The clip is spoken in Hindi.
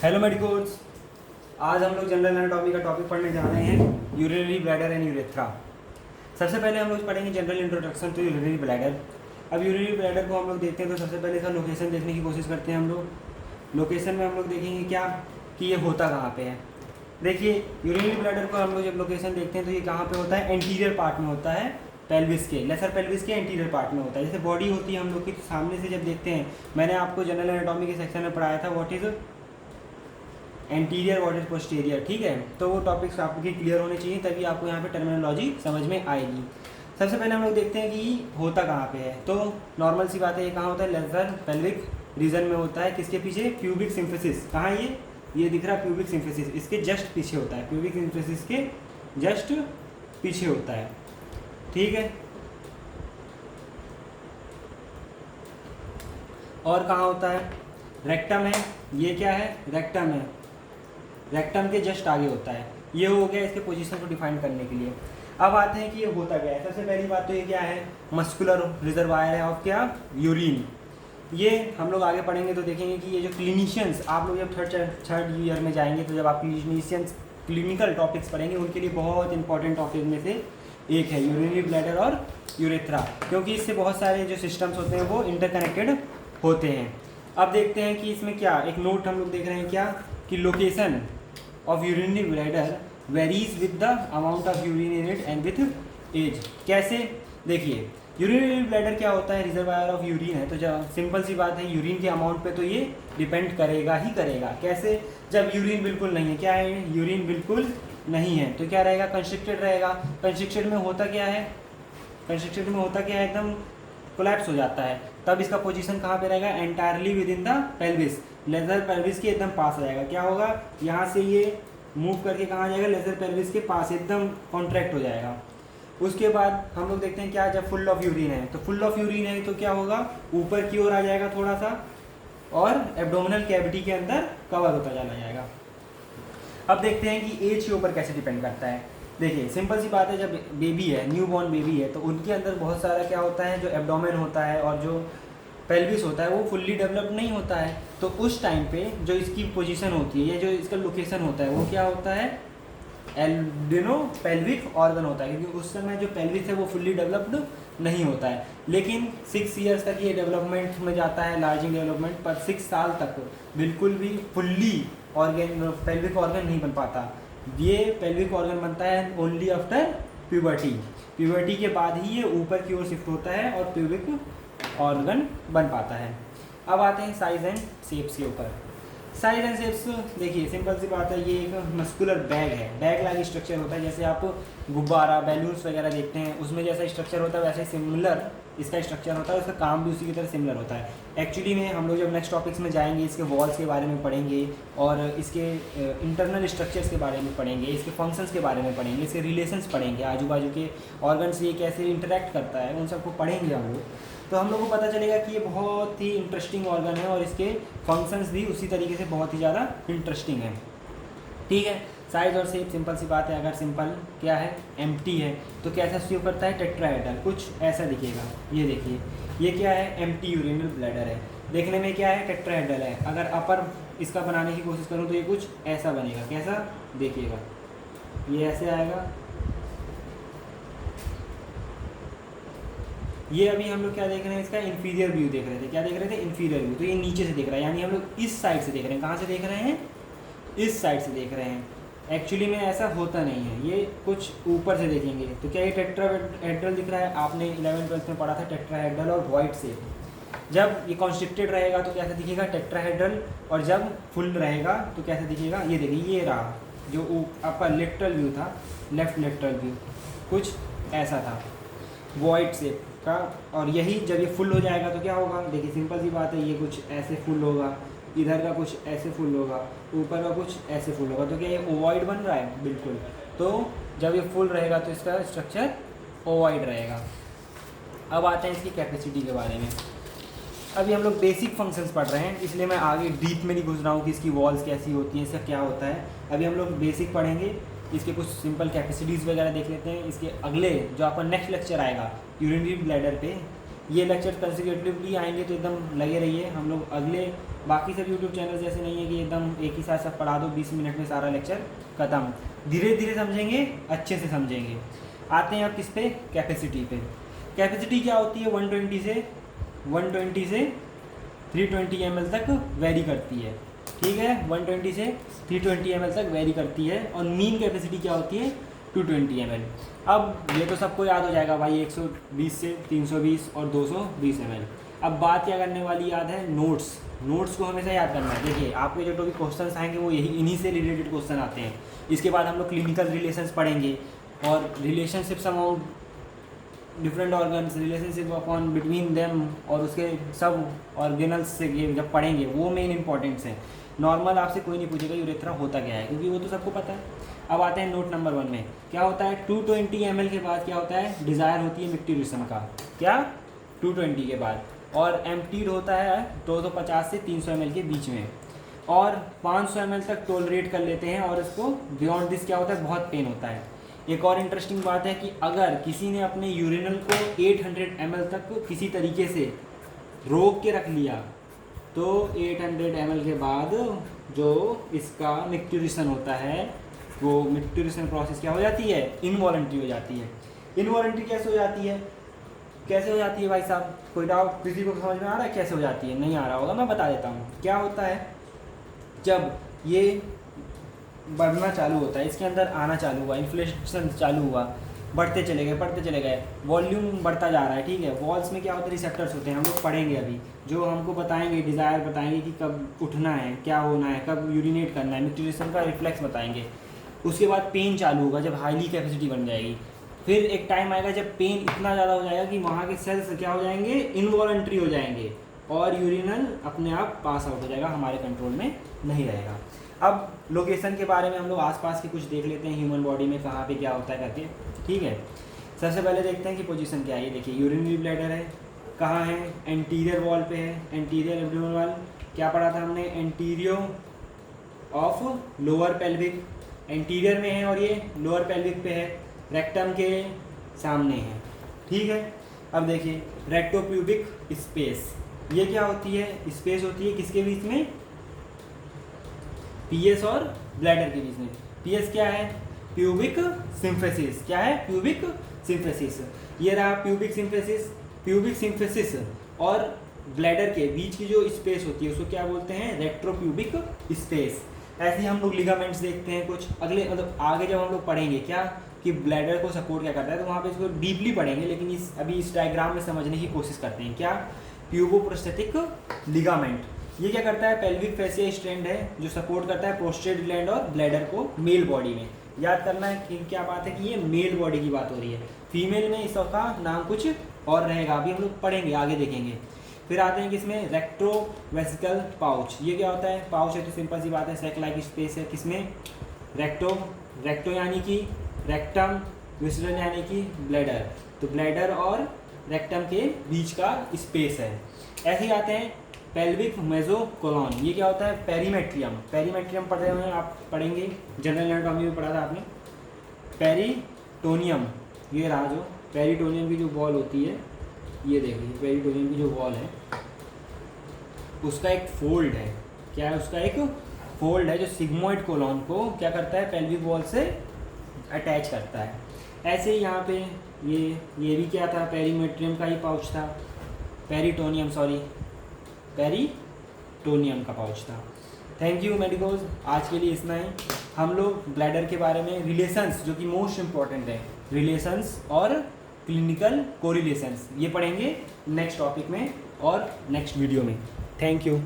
हेलो मेडिकोर्स। आज हम लोग जनरल एनाटॉमी का टॉपिक पढ़ने जा रहे हैं, यूरिनरी ब्लैडर एंड यूरेथ्रा। सबसे पहले हम लोग पढ़ेंगे general introduction to urinary bladder. अब यूरिनरी ब्लैडर को हम लोग देखते हैं तो सबसे पहले इसका लोकेशन देखने की कोशिश करते हैं हम लोग। लोकेशन में हम लोग देखेंगे क्या कि ये होता कहाँ पे है। देखिए, यूरिनरी ब्लैडर को हम लोग जब लोकेशन देखते हैं तो ये कहाँ पे होता है, एंटीरियर पार्ट में होता है, पेल्विस के, लेसर पेल्विस के एंटीरियर पार्ट में होता है। जैसे बॉडी होती है हम लोग की, तो सामने से जब देखते हैं, मैंने आपको जनरल एनाटॉमी के सेक्शन में पढ़ाया था what is anterior what is posterior. ठीक है, तो वो टॉपिक्स आपके क्लियर होने चाहिए, तभी आपको यहाँ पे टर्मिनोलॉजी समझ में आएगी। सबसे पहले हम लोग देखते हैं कि होता कहाँ पे है। तो नॉर्मल सी बात है, ये कहाँ होता है, लेसर पेल्विक रीजन में होता है। किसके पीछे, प्यूबिक सिम्फिसिस। कहाँ ये दिख रहा है प्यूबिक सिम्फिसिस, इसके जस्ट पीछे होता है, प्यूबिक सिम्फिसिस के जस्ट पीछे होता है। ठीक है, और कहाँ होता है, रेक्टम है। ये क्या है, रेक्टम है, रेक्टम के जस्ट आगे होता है। ये हो गया इसके पोजीशन को डिफाइन करने के लिए। अब आते हैं कि ये होता क्या है। सबसे पहली बात तो ये क्या है, मस्कुलर रिजर्वायर है ऑफ क्या, यूरिन। ये हम लोग आगे पढ़ेंगे तो देखेंगे कि ये जो क्लिनिशियंस, आप लोग जब थर्ड ईयर में जाएंगे तो जब आप क्लिनिशियंस क्लिनिकल टॉपिक्स पढ़ेंगे, उनके लिए बहुत इंपॉर्टेंट टॉपिक में से एक है यूरिनरी ब्लैडर और यूरेथ्रा, क्योंकि इससे बहुत सारे जो सिस्टम्स होते हैं वो इंटरकनेक्टेड होते हैं। अब देखते हैं कि इसमें क्या एक नोट हम लोग देख रहे हैं क्या, कि location of urinary bladder varies with the amount of urine in it and with age. कैसे, देखिए, यूरिनरी ब्लैडर क्या होता है, रिजर्वायर ऑफ यूरिन है। तो जब सिंपल सी बात है, यूरिन के अमाउंट पे तो ये डिपेंड करेगा ही करेगा। कैसे, जब यूरिन बिल्कुल नहीं है, क्या है, यूरिन बिल्कुल नहीं है, तो क्या रहेगा, कंस्ट्रिक्टेड रहेगा। कंस्ट्रिक्टेड में होता क्या है, कंस्ट्रिक्टेड में होता क्या है, एकदम कोलैप्स हो जाता है। तब इसका पोजीशन कहाँ पे रहेगा, entirely within the pelvis, lesser pelvis के एकदम पास आ जाएगा। क्या होगा, यहाँ से ये मूव करके कहाँ जाएगा, लेजर पेल्विस के पास, एकदम कॉन्ट्रैक्ट हो जाएगा। उसके बाद हम लोग देखते हैं क्या, जब फुल ऑफ यूरिन है, तो फुल ऑफ यूरिन है तो क्या होगा, ऊपर की ओर आ जाएगा थोड़ा सा, और एब्डोमिनल कैविटी के अंदर कवर होता चला जाएगा। अब देखते हैं कि एज के ऊपर कैसे डिपेंड करता है। देखिए, सिंपल सी बात है, जब बेबी है, न्यू बॉर्न बेबी है, तो उनके अंदर बहुत सारा क्या होता है, जो एब्डोमेन होता है और जो पेल्विस होता है वो फुल्ली डेवलप नहीं होता है। तो उस टाइम पे जो इसकी पोजीशन होती है या जो इसका लोकेशन होता है वो क्या होता है, एल्बिनो पेल्विक ऑर्गन होता है, क्योंकि उस समय जो पेल्विस है वो फुल्ली डेवलप्ड नहीं होता है। लेकिन 6 ईयर्स तक ये डेवलपमेंट में जाता है, लार्जिंग डेवलपमेंट, पर 6 साल तक बिल्कुल भी फुल्ली ऑर्गन पेल्विक ऑर्गन नहीं बन पाता। ये पेल्विक ऑर्गन बनता है ओनली आफ्टर प्यूबर्टी। प्यूबर्टी के बाद ही ये ऊपर की ओर शिफ्ट होता है और प्यूबिक ऑर्गन बन पाता है। अब आते हैं साइज एंड शेप्स के ऊपर। साइज एंड शेप्स, देखिए सिंपल सी बात है, ये एक मस्कुलर बैग है, बैग लाइक स्ट्रक्चर होता है। जैसे आप गुब्बारा, बैलून्स वगैरह देखते हैं, उसमें जैसा स्ट्रक्चर होता है वैसे सिमिलर इसका स्ट्रक्चर होता है, उसका काम भी उसी की तरह सिमिलर होता है। एक्चुअली में हम लोग जब नेक्स्ट टॉपिक्स में जाएंगे, इसके वॉल्स के बारे में पढ़ेंगे और इसके इंटरनल स्ट्रक्चर्स के बारे में पढ़ेंगे, इसके फंक्शंस के बारे में पढ़ेंगे, इसके रिलेशंस पढ़ेंगे, आजू बाजू के ऑर्गन से ये कैसे इंटरेक्ट करता है, उन सबको पढ़ेंगे हम लोग। तो हम लोग को पता चलेगा कि ये बहुत ही इंटरेस्टिंग ऑर्गन है और इसके फंक्शंस भी उसी तरीके से बहुत ही ज़्यादा इंटरेस्टिंग है। ठीक है, साइज और शेप सिंपल सी बात है। अगर सिंपल क्या है, एम्प्टी है, तो कैसा शो करता है, टेट्राहेड्रल, कुछ ऐसा दिखेगा। ये देखिए, ये क्या है, एम्प्टी यूरिनरी ब्लैडर है, देखने में क्या है, टेट्राहेड्रल है। अगर अपर इसका बनाने की कोशिश करूँ तो ये कुछ ऐसा बनेगा। कैसा, देखिएगा, ये ऐसे आएगा। ये अभी हम लोग क्या देख रहे हैं, इसका इन्फीरियर व्यू देख रहे थे। क्या देख रहे थे, इन्फीरियर व्यू। तो ये नीचे से देख रहा है, यानी हम लोग इस साइड से देख रहे हैं। कहाँ से देख रहे हैं, इस साइड से देख रहे हैं। एक्चुअली में ऐसा होता नहीं है, ये कुछ ऊपर से देखेंगे तो क्या ये टेट्राहेड्रल दिख रहा है। आपने 11th-12th में पढ़ा था टेट्राहेड्रल और वॉइड शेप। जब ये कॉन्स्ट्रिक्टेड रहेगा तो कैसा दिखेगा, टेट्राहेड्रल, और जब फुल रहेगा तो कैसा दिखेगा, ये देखिए, ये रहा जो आपका लेटरल व्यू था, लेफ्ट लेटरल व्यू कुछ ऐसा था, वॉइड शेप का। और यही जब ये फुल हो जाएगा तो क्या होगा, देखिए सिंपल सी बात है, ये कुछ ऐसे फुल होगा, इधर का कुछ ऐसे फुल होगा, ऊपर का कुछ ऐसे फुल होगा। तो क्या ये ओवॉइड बन रहा है, बिल्कुल। तो जब ये फुल रहेगा तो इसका स्ट्रक्चर ओवॉइड रहेगा। अब आते हैं इसकी कैपेसिटी के बारे में। अभी हम लोग बेसिक फंक्शंस पढ़ रहे हैं, इसलिए मैं आगे डीप में नहीं घुस रहा हूँ कि इसकी वॉल्स कैसी होती हैं, इसका क्या होता है। अभी हम लोग बेसिक पढ़ेंगे, इसके कुछ सिंपल कैपेसिटीज़ वगैरह देख लेते हैं। इसके अगले जो आपका नेक्स्ट लेक्चर आएगा यूरिनरी ब्लैडर पे, ये लेक्चर कंसेक्यूटिवली आएंगे तो एकदम लगे रहिए। हम लोग अगले बाकी सब यूट्यूब चैनल जैसे नहीं है कि एकदम एक ही साथ सब पढ़ा दो 20 मिनट में सारा लेक्चर ख़त्म। धीरे धीरे समझेंगे, अच्छे से समझेंगे। आते हैं अब किस पे, कैपेसिटी पे। कैपेसिटी क्या होती है, 120 से 320 ml तक वेरी करती है। ठीक है, 120 से 320 ml तक वेरी करती है। और मीन कैपेसिटी क्या होती है, 220 ml। अब ये तो सबको याद हो जाएगा भाई, 120 से 320 और 220 ml। अब बात क्या करने वाली याद है, नोट्स को हमेशा याद करना है। देखिए आपके जो भी क्वेश्चंस आएंगे वो यही इन्हीं से रिलेटेड क्वेश्चन आते हैं। इसके बाद हम लोग क्लिनिकल रिलेशंस पढ़ेंगे और relationships amount different organs, relationship upon between them, और उसके सब ऑर्गेनल्स से ये जब पढ़ेंगे वो मेन इंपॉर्टेंट्स हैं। नॉर्मल आपसे कोई नहीं पूछेगा यूरेथ्रा होता क्या है, क्योंकि वो तो सबको पता है। अब आते हैं नोट नंबर 1 में, क्या होता है 220 ml के बाद क्या होता है, डिज़ायर होती है मिक्टिरेशन का, क्या 220 के बाद, और एम्प्टीड होता है 250 से 300 ml के बीच में, और 500 ml तक टोलरेट कर लेते हैं। और इसको बियॉन्ड दिस क्या होता है, बहुत पेन होता है। एक और इंटरेस्टिंग बात है कि अगर किसी ने अपने यूरिनल को 800 ml तक किसी तरीके से रोक के रख लिया तो 800 ml के बाद जो इसका मिक्टुरेशन होता है, वो मिक्टुरेशन प्रोसेस क्या हो जाती है, इनवॉलंटरी हो जाती है। इनवॉलंटरी कैसे हो जाती है, कैसे हो जाती है भाई साहब, कोई डाउट किसी को समझ में आ रहा है कैसे हो जाती है? नहीं आ रहा होगा, मैं बता देता हूँ। क्या होता है, जब ये बढ़ना चालू होता है, इसके अंदर आना चालू हुआ, इन्फ्लेशन चालू हुआ, बढ़ते चले गए, वॉल्यूम बढ़ता जा रहा है। ठीक है, वॉल्स में क्या होता है, रिसेप्टर्स होते हैं, हम लोग पढ़ेंगे अभी, जो हमको बताएंगे, डिज़ायर बताएंगे कि कब उठना है, क्या होना है, कब यूरिनेट करना है, मिक्टुरेशन का रिफ्लेक्स बताएंगे। उसके बाद पेन चालू होगा जब हाईली कैपेसिटी बन जाएगी। फिर एक टाइम आएगा जब पेन इतना ज़्यादा हो जाएगा कि वहाँ के सेल्स क्या हो जाएंगे, इनवॉलंटरी हो जाएंगे, और यूरिनल अपने आप पास आउट हो जाएगा, हमारे कंट्रोल में नहीं रहेगा। अब लोकेशन के बारे में हम लोग आसपास के कुछ देख लेते हैं, ह्यूमन बॉडी में कहाँ पे क्या होता है करके। ठीक है, सबसे पहले देखते हैं कि पोजीशन क्या है। ये देखिए यूरिनरी ब्लैडर है, कहाँ है, एंटीरियर वॉल पे है, एंटीरियर एब्डोमिनल वॉल। क्या पढ़ा था हमने, anterior of lower pelvic, anterior में है और ये लोअर पेल्विक पे है, रेक्टम के सामने है। ठीक है, अब देखिए रेक्टोप्यूबिक स्पेस, ये क्या होती है, स्पेस होती है किसके बीच में, पीएस और ब्लैडर के बीच में। पीएस क्या है, प्यूबिक सिम्फेसिस, क्या है, प्यूबिक सिम्फेसिस। ये रहा प्यूबिक सिम्फेसिस और ब्लैडर के बीच की जो स्पेस होती है उसको क्या बोलते हैं, रेक्टोप्यूबिक स्पेस। ऐसे ही हम लोग लिगामेंट्स देखते हैं कुछ अगले, मतलब आगे जब हम लोग पढ़ेंगे क्या कि ब्लैडर को सपोर्ट क्या करता है, तो वहाँ पे इसको डीपली पढ़ेंगे, लेकिन अभी इस डायग्राम में समझने की कोशिश करते हैं। क्या, प्यूबोप्रोस्थेटिक लिगामेंट, ये क्या करता है, पेल्विक फेसिया स्ट्रैंड है जो सपोर्ट करता है प्रोस्टेट ग्लैंड और ब्लैडर को मेल बॉडी में। याद करना है कि क्या बात है कि ये मेल बॉडी की बात हो रही है, फीमेल में इसका नाम कुछ और रहेगा, अभी हम लोग पढ़ेंगे, आगे देखेंगे। फिर आते हैं किसमें, रेक्टोवेसिकल पाउच। ये क्या होता है, पाउच है तो सिंपल सी बात है, सैक लाइक स्पेस है, किसमें, रेक्टो यानी कि रेक्टम, विसरल यानी कि ब्लैडर, तो ब्लैडर और रेक्टम के बीच का स्पेस है। ऐसे ही आते हैं पेल्विक मेसोकोलोन, ये क्या होता है, पेरीमेट्रियम पढ़ रहे हैं आप, पढ़ेंगे जनरल एनाटॉमी में पढ़ा था आपने। पेरिटोनियम, ये रहा जो पेरिटोनियम की जो वॉल होती है, ये देखिए पेरिटोनियम की जो वॉल है उसका एक फोल्ड है, क्या है, उसका एक फोल्ड है जो सिग्मोइड कोलोन को क्या करता है, पेल्विक वॉल से अटैच करता है। ऐसे ही यहाँ पे ये भी क्या था, पेरीमेट्रियम का ही पाउच था, पेरिटोनियम का पाउच था। थैंक यू मेडिकोज, आज के लिए इतना ही। हम लोग ब्लैडर के बारे में रिलेशंस, जो कि मोस्ट इम्पॉर्टेंट है, रिलेशंस और क्लिनिकल कोरिलेशंस, ये पढ़ेंगे नेक्स्ट टॉपिक में और नेक्स्ट वीडियो में। Thank you.